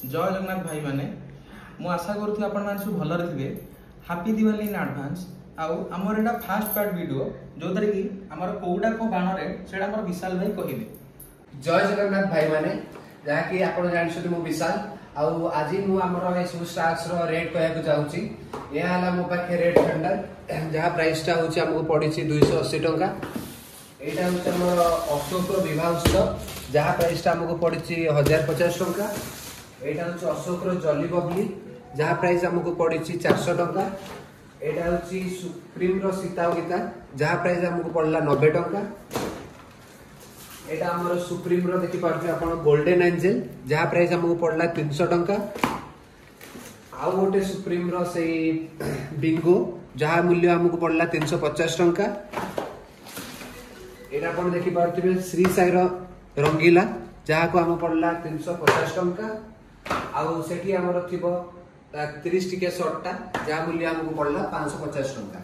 जय जगन्नाथ भाई माने मु आशा करूँ आपण मैंने सब भलरे थे। Happy Diwali in advance. आउ आमर एटा फास्ट पार्ट वीडियो जो कि आमर कोउडा को बाण रे सेडा आमर विशाल भाई कहिबे। जय जगन्नाथ भाई माने जहाँकि आपण जानछथि मु विशाल आउ आज मु आमर ए सब स्टाक्स रो रेट कहया को चाहूची। या हला मो पाखे रेट ठंडा जहाँ प्राइस टा होची हमको पड़ी 280 टंका। एटा होची हमर अशोक विवाह उत्सव जहाँ प्राइस टा हमको पड़ी 1050 टंका। एटा होची अशोक जली बबली जहाँ प्राइस हमको पड़ी 400 टंका। एटा होची सुप्रीम रो सीता गीता जहाँ प्राइस हमको पड़ला 90 टंका। एटा हमर सुप्रीम रो देखि पारथि आपण गोल्डन एंजल जहाँ प्राइस हमको पड़ला 300 टंका। आउ गोटे सुप्रीम रो से बिंगो जहाँ मूल्य हमको पड़ला 350 टंका। एटा आपण देखि पारथि श्री साई रो रंगीला जहाँ को हम पड़ला 350 टंका। आउ सेठी हमर थिबो 30 टिके शॉर्टटा जहाँ मूल्य हमको पड़ला 550 टंका।